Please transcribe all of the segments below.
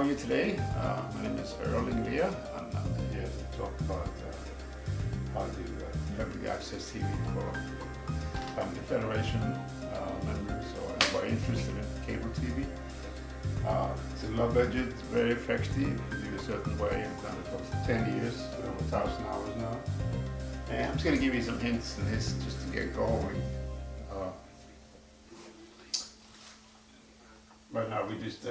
you today. My name is Erling Lea, and I'm here to talk about how to do public access TV for Family Federation members or anybody interested in cable TV. It's a low budget, very effective. You do it a certain way. I've done it for 10 years, over 1,000 hours now. And I'm just going to give you some hints on this just to get going. Right now we just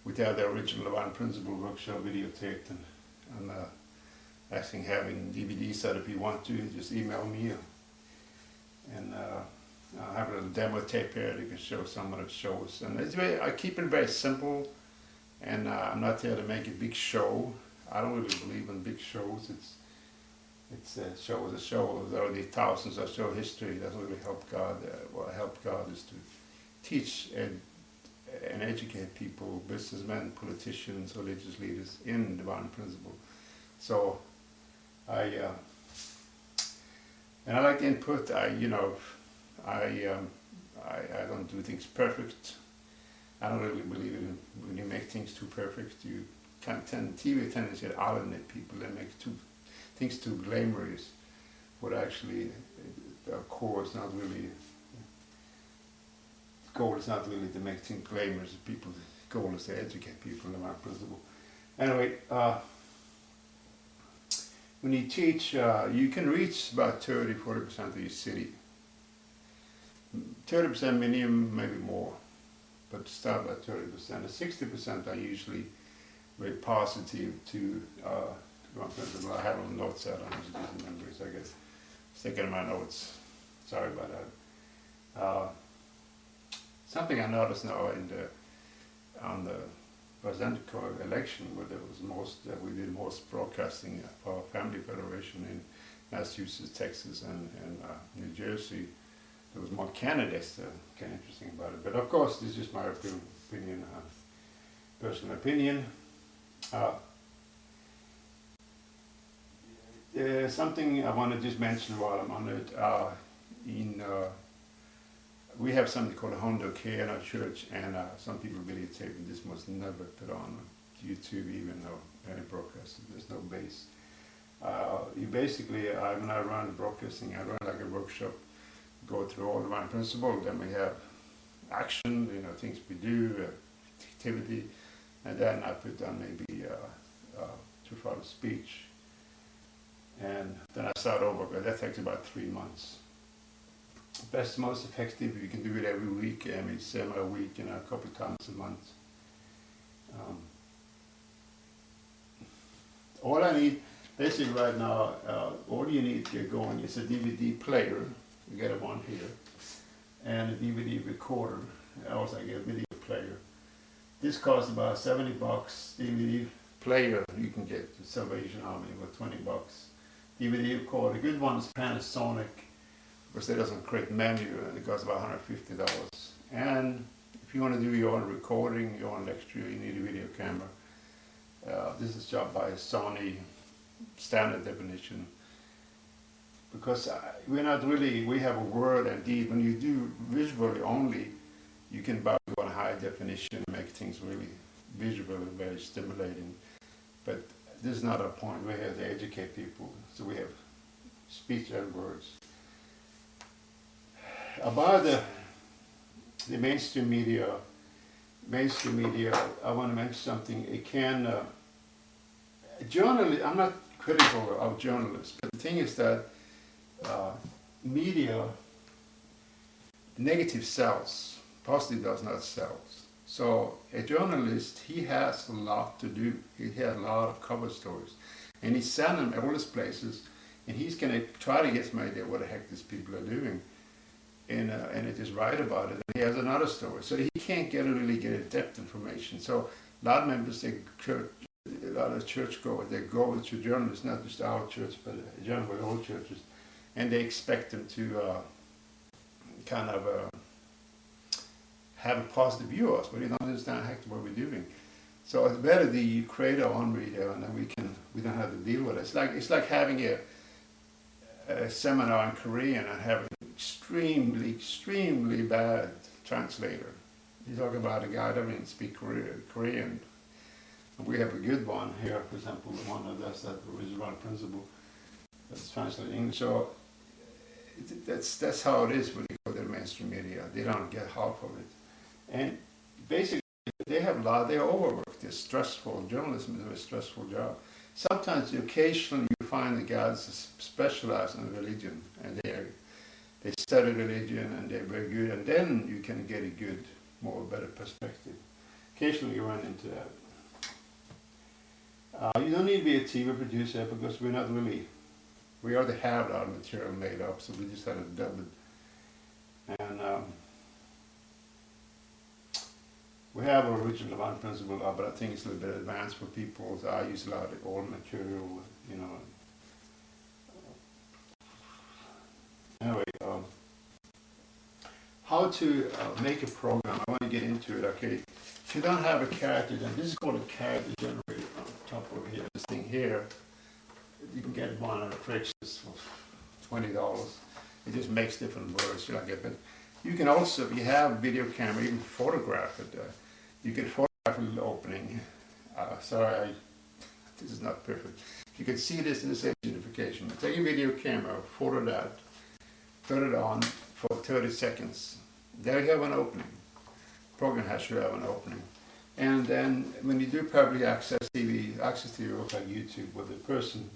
we have the original One Principle workshop videotaped, and actually having DVDs that if you want to, just email me, and I'll have a little demo tape here that you can show someone that shows. And it's very, I keep it very simple, and I'm not here to make a big show. I don't really believe in big shows. It's a show is a show. There are these thousands of show history. It doesn't really help God. What help God is to teach and educate people, businessmen, politicians, religious leaders in divine principle. So I like the input. I don't do things perfect. I don't really believe in when you make things too perfect. You can TV tendency to alienate people and make things too glamorous. But actually, the core is not really. Goal is not really to make things glamorous. People's goal is to educate people in my principle. Anyway, when you teach, you can reach about 30-40% of your city. 30% minimum, maybe more, but start at 30%. And 60% are usually very positive to my principle. I have on notes out on these numbers. I guess sticking in my notes. Sorry about that. Something I noticed now on the presidential election, where there was we did most broadcasting for Family Federation in Massachusetts, Texas, and New Jersey. There was more candidates. Kind of interesting about it. But of course, this is just my opinion, personal opinion. Something I want to just mention while I'm on it. We have something called a home care in our church, and some people videotape it. This was never put on YouTube, even though any broadcast. There's no base. You basically, when I run broadcasting, I run like a workshop, go through all the divine principle. Then we have action, things we do, activity, and then I put on maybe two-part speech, and then I start over. But that takes about 3 months. Best, most effective, you can do it every week, semi a week, a couple of times a month. All I need, basically right now, all you need to get going is a DVD player. You get one here, and a DVD recorder. Also, I get a video player. This costs about $70. DVD player you can get the Salvation Army for $20. DVD recorder, a good one is Panasonic, because it doesn't create menu, and it costs about $150. And if you want to do your own recording, your own lecture, you need a video camera. This is shot by Sony standard definition. Because we have a word and deed. When you do visually only, you can buy one high definition and make things really visual and very stimulating. But this is not our point. We're here to educate people. So we have speech and words. About the mainstream media, I want to mention something. It can, I'm not critical of journalists, but the thing is that media, negative sells, positive does not sell. So a journalist, he has a lot to do. He has a lot of cover stories, and he's sending them all these places, and he's going to try to get some idea what the heck these people are doing. And it is right about it. And he has another story, so he can't really get a depth information. So a lot of members, a lot of churchgoers, they go to journalists, not just our church, but generally all churches, and they expect them to have a positive view of us, but you don't understand heck what we're doing. So it's better that you create our own radio, and then we don't have to deal with it. It's like having a seminar in Korean and having extremely bad translator. You talk about a guy that didn't speak Korean We have a good one here, for example, the one that does that original principle that's translated in English. So that's how it is when you go to the mainstream media. They don't get half of it. And basically, they're overworked. They're stressful. Journalism is a very stressful job. Sometimes, occasionally, you find the guys specialize in religion, and they study religion, and they're very good, and then you can get a good, better perspective. Occasionally, you run into that. You don't need to be a TV producer because we already have our material made up, so we just had to dub it. And we have an original Divine Principle, but I think it's a little bit advanced for people, so I use a lot of old material, you know. Anyway, how to make a program. I want to get into it, okay. If you don't have a character, then this is called a character generator on top of here. This thing here, you can get one on Craigslist for $20. It just makes different words, you like it. But you can also, if you have a video camera, even photograph it. You can photograph a little opening. Sorry, this is not perfect. You can see this in the same identification. Take a video camera, photo that, put it on for 30 seconds. There you have an opening. Program has to have an opening. And then when you do public access TV looks like YouTube, where the person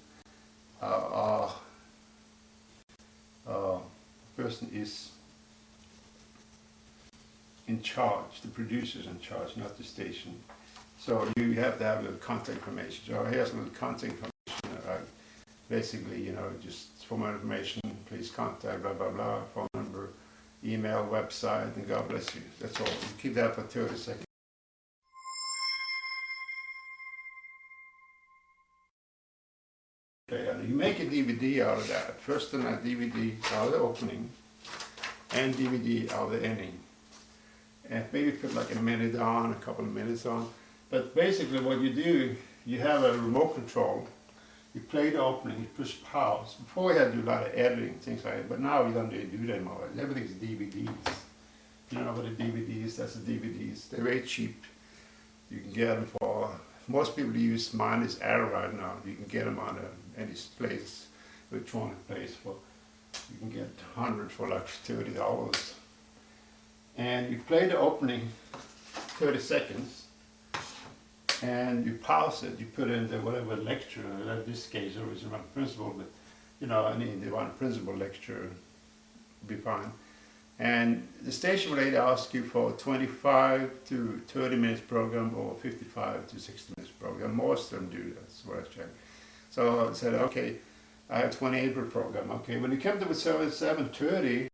is in charge, the producer's in charge, not the station. So you have to have a little contact information. So here's a little contact information, basically, you know, just for more information, please contact blah, blah, blah, phone number, email, website, and God bless you. That's all. You keep that for 30 seconds. Okay, and you make a DVD out of that. First on that DVD out of the opening, and DVD out of the ending. And maybe put like a minute on, a couple of minutes on. But basically what you do, you have a remote control. You play the opening, you push pause. Before we had to do a lot of editing, things like that, but now we don't really do that anymore. Everything's DVDs. You know what a DVD is? That's the DVDs. They're very cheap. You can get them for, most people use, mine is Arrow right now. You can get them on any place, electronic place, for, you can get 100 for like $30. And you play the opening 30 seconds, and you pause it, you put in the whatever lecture, in this case original principle, but you know, any one principle lecture would be fine. And the station will either ask you for a 25 to 30 minutes program or 55 to 60 minutes program. Most of them do, that's what I checked. So I said, okay, I have 28 minute program. Okay, when you come to the 7:30,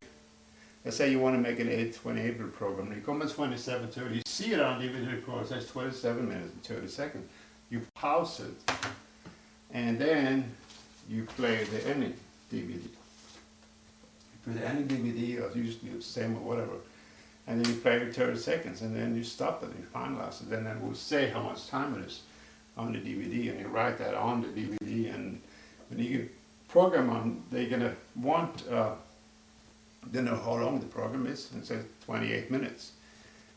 let's say you want to make an 28 minute program. You come at 27:30, you see it on DVD recorder, it says 27 minutes and 30 seconds. You pause it, and then you play the ending DVD. You put the ending DVD, or usually the same or whatever, and then you play it 30 seconds, and then you stop it and you finalize it. And then we'll say how much time it is on the DVD, and you write that on the DVD. And when you get program on, they're gonna want. They know how long the program is, and it says 28 minutes.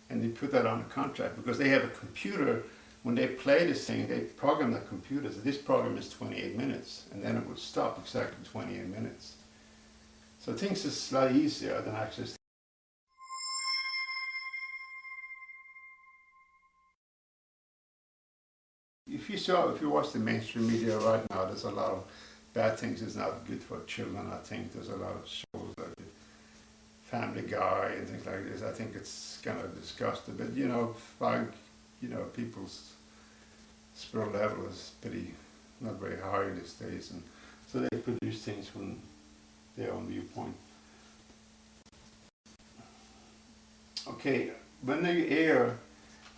And they put that on a contract because they have a computer. When they play this thing, they program the computer. So this program is 28 minutes, and then it will stop exactly 28 minutes. So things is a lot easier than actually. If you watch the mainstream media right now, there's a lot of bad things. It's not good for children. I think there's a lot of shows like Family Guy and things like this. I think it's kind of disgusting, but you know, people's spirit level is not very high these days, and so they produce things from their own viewpoint. Okay, when they air,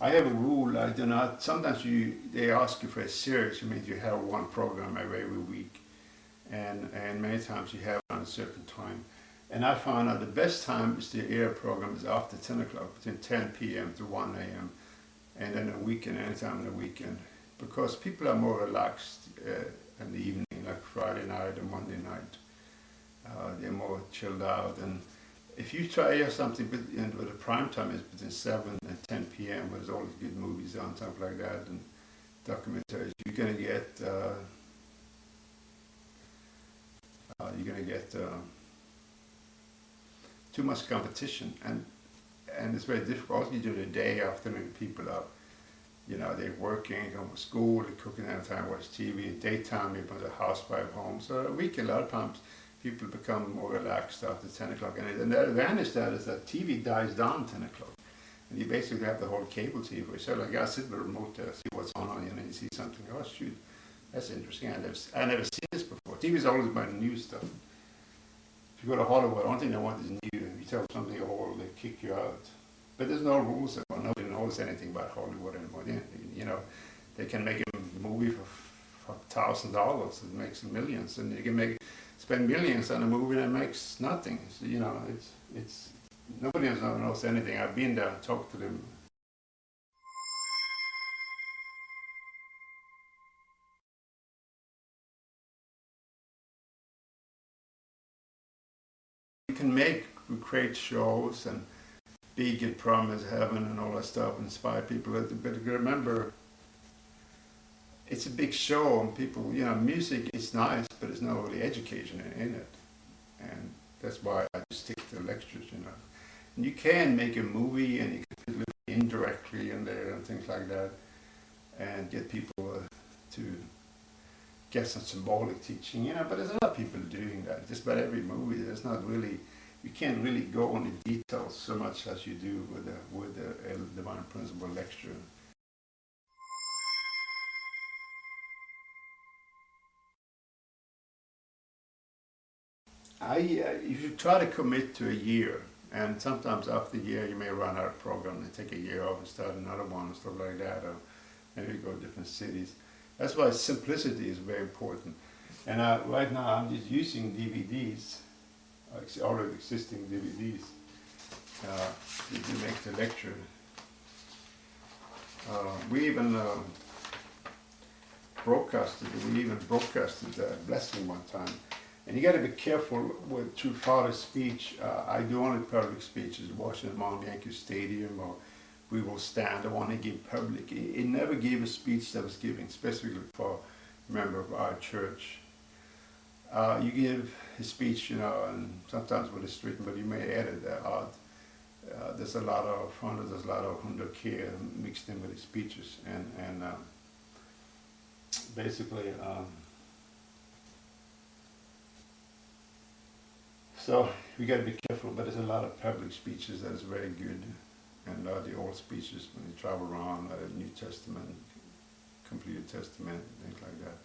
I have a rule. I do not. Sometimes they ask you for a series. It means you have one program every week, and many times you have it on a certain time. And I found out the best time is the air program is after 10 o'clock, between 10 p.m. to 1 a.m. And then a weekend, anytime in the weekend. Because people are more relaxed in the evening, like Friday night or Monday night. They're more chilled out. And if you try air something with the prime time is between 7 and 10 p.m., where there's always good movies on, something like that, and documentaries, you're gonna get too much competition, and it's very difficult. You do the day afternoon, people are, they're working, going to school, they're cooking at a time, watch TV. Daytime, you're a housewife home. So a week, a lot of times, people become more relaxed after 10 o'clock. And the advantage of that is that TV dies down 10 o'clock. And you basically have the whole cable TV. So like, I sit with a remote there, see what's on, and you see something, oh shoot, that's interesting. I never seen this before. TV's always about new stuff. If you go to Hollywood, one thing they want is new. If you tell them something old, they kick you out. But there's no rules anymore. Nobody knows anything about Hollywood anymore. They can make a movie for $1,000. It makes millions, and you can spend millions on a movie that makes nothing. So, it's nobody knows anything. I've been there, talked to them. You can create shows and big and promise heaven and all that stuff, inspire people. But remember, it's a big show, and people, music is nice, but it's not really education in it. And that's why I just stick to lectures, And you can make a movie, and you can live indirectly in there and things like that, and get people to get some symbolic teaching, but there's a lot of people doing that. Just about every movie, there's not really, you can't really go on the details so much as you do with the Divine Principle lecture. You should try to commit to a year, and sometimes after a year you may run out of program and take a year off and start another one and stuff like that, or maybe go to different cities. That's why simplicity is very important. And right now I'm just using DVDs, already existing DVDs, to make the lecture. We even broadcasted blessing one time. And you got to be careful with through Father's speech. I do only public speeches, Washington Mount Yankee Stadium, or we will stand. I want to give public. He never gave a speech that was given specifically for a member of our church. You give a speech, and sometimes with it's written, but you may edit that out. There's a lot of care mixed in with the speeches, and basically. So we got to be careful, but there's a lot of public speeches that is very good, and a lot of the old speeches when you travel around, New Testament, completed Testament, things like that.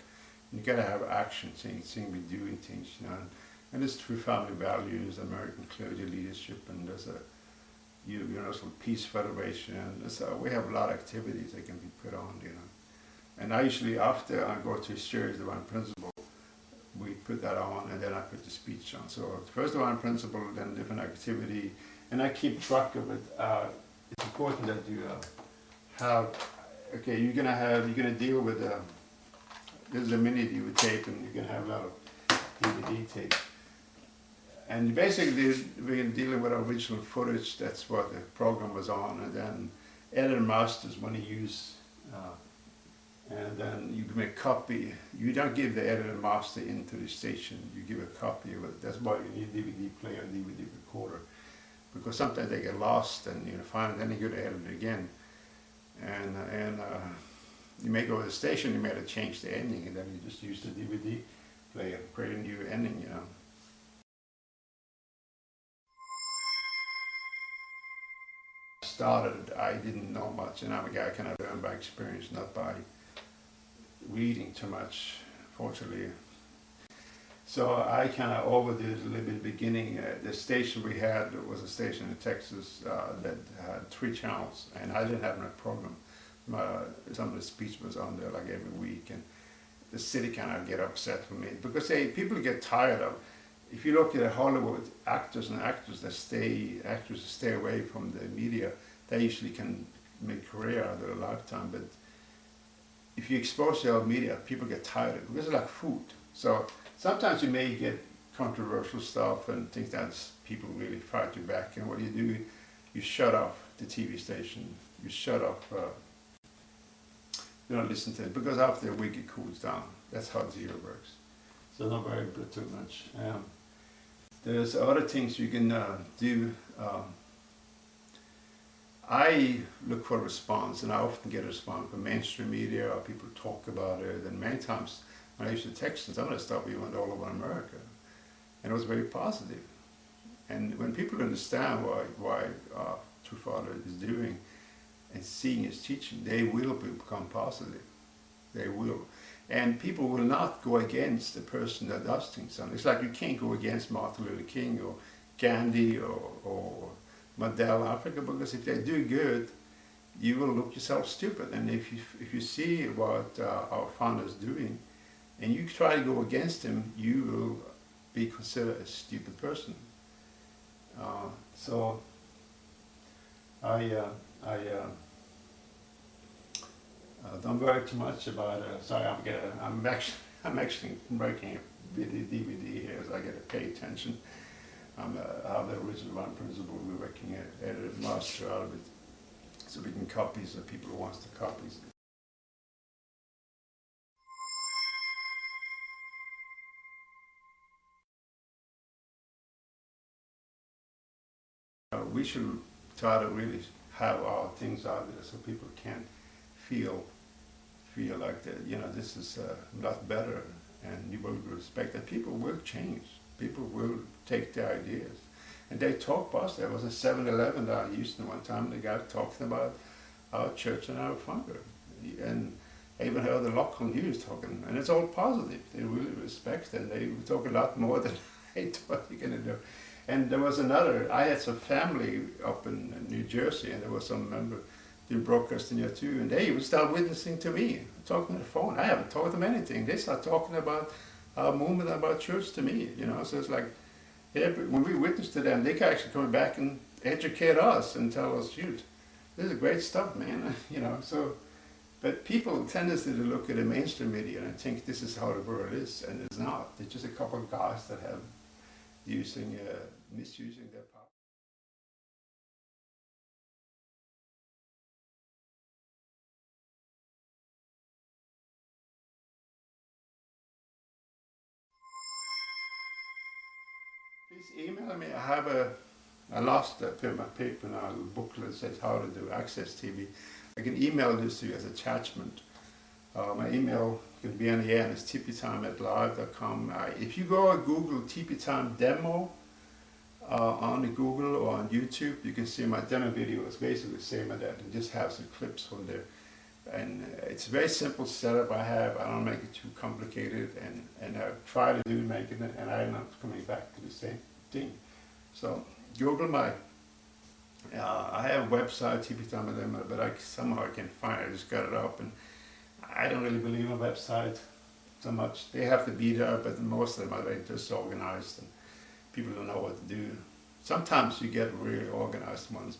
And you got to have action, seeing we doing things, and it's through family values, American clergy leadership, and there's some Peace Federation. We have a lot of activities that can be put on, And I usually, after I go to a series, Divine Principle, we put that on, and then I put the speech on. So first Divine Principle, then different activity, and I keep track of it. It's important that you have. Okay, you're gonna deal with. This is a mini DVD tape, and you're gonna have a lot of DVD tape. And basically, we're dealing with original footage. That's what the program was on, and then editor masters when you use. And then you can make a copy. You don't give the editor master into the station. You give a copy of it. That's why you need a DVD player and DVD recorder, because sometimes they get lost, and find it. Then you go to edit it again, and you may go to the station. You may have to change the ending, and then you just use the DVD player, create a new ending. Started, I didn't know much, and I'm a guy I kind of learn by experience, not by reading too much, fortunately. So I kind of overdid it a little bit at the beginning. The station we had was a station in Texas that had 3 channels, and I didn't have no program. Some of the speech was on there like every week, and the city kind of get upset with me because people get tired of. If you look at Hollywood actors that stay away from the media, they usually can make a career out of their lifetime. But if you expose your media, people get tired of it because it's like food. So sometimes you may get controversial stuff and things that people really fight you back. And what do? You shut off the TV station. You shut off You don't listen to it, because after a week it cools down. That's how zero works. So don't worry about it too much. There's other things you can do. I look for a response, and I often get a response from mainstream media, or people talk about it, and many times when I used to text them, some of the stuff we went all over America, and it was very positive. And when people understand why True Father is doing and seeing his teaching, they will become positive. They will. And people will not go against the person that does things. It's like you can't go against Martin Luther King or Gandhi or Mandela Africa, because if they do good, you will look yourself stupid. And if you see what our founder is doing, and you try to go against him, you will be considered a stupid person. So I don't worry too much about it. Sorry, I'm actually breaking a DVD here, so I got to pay attention. I have the original one principle. We're working at a master out of it, so we can copy, so people who wants to copy. We should try to really have our things out there, so people can feel like that. You know, this is a lot better, and you will respect that. People will change. People will take their ideas. And they talk positive. There was a 7-Eleven down in Houston one time, the guy talking about our church and our founder. And I even heard the local news talking, and it's all positive. They really respect, and they talk a lot more than I thought you're going to do. And there was another, I had some family up in New Jersey, and there was some member doing broadcasting here too, and they would start witnessing to me, talking on the phone. I haven't taught them anything. They start talking about our movement, about church to me, you know. So it's like, when we witness to them, they can actually come back and educate us and tell us, shoot, this is great stuff, man, you know. So, but people tendency to look at the mainstream media and think this is how the world is, and it's not. It's just a couple of guys that have misusing their power. Please email me. I lost my paper now, a booklet that says how to do Access TV. I can email this to you as attachment. My email can be on the air, and it's tptime@live.com. If you go and Google TP Demo on the Google or on YouTube, you can see my demo video. It's basically the same as that. It just has some clips from there. And it's a very simple setup I have. I don't make it too complicated, and I try to do making it, and I'm not coming back to the same thing. So Google my, I have a website, TP, but somehow I can't find it. I just got it up, and I don't really believe in a website so much. They have to be there, but most of them are very disorganized, and people don't know what to do. Sometimes you get really organized ones,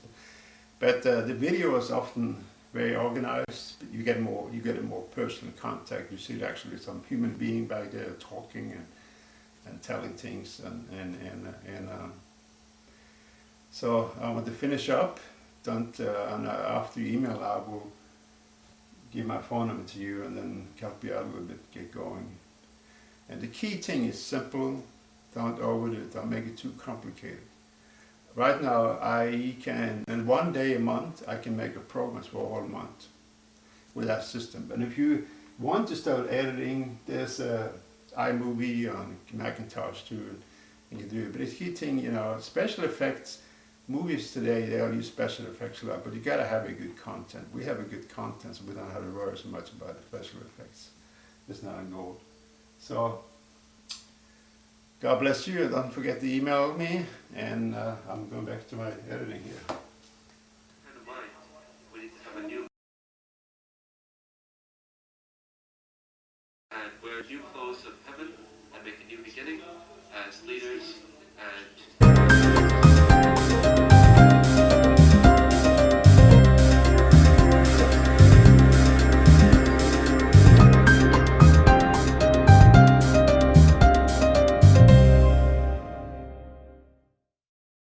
but the video is often very organized. But you get a more personal contact. You see actually some human being back there talking and telling things, so I want to finish up. And after you email, I will give my phone number to you and then help you out a little bit, get going. And the key thing is simple. Don't overdo it. Don't make it too complicated. Right now, in one day a month, I can make a program for a whole month with that system. And if you want to start editing, there's iMovie on Macintosh too, and you do it. But the key thing, you know, special effects, movies today, they all use special effects a lot, but you gotta have a good content. We have a good content, so we don't have to worry so much about the special effects. It's not a goal. So, God bless you. Don't forget to email me, and I'm going back to my editing here. And we're new foes of heaven and make a new beginning as leaders and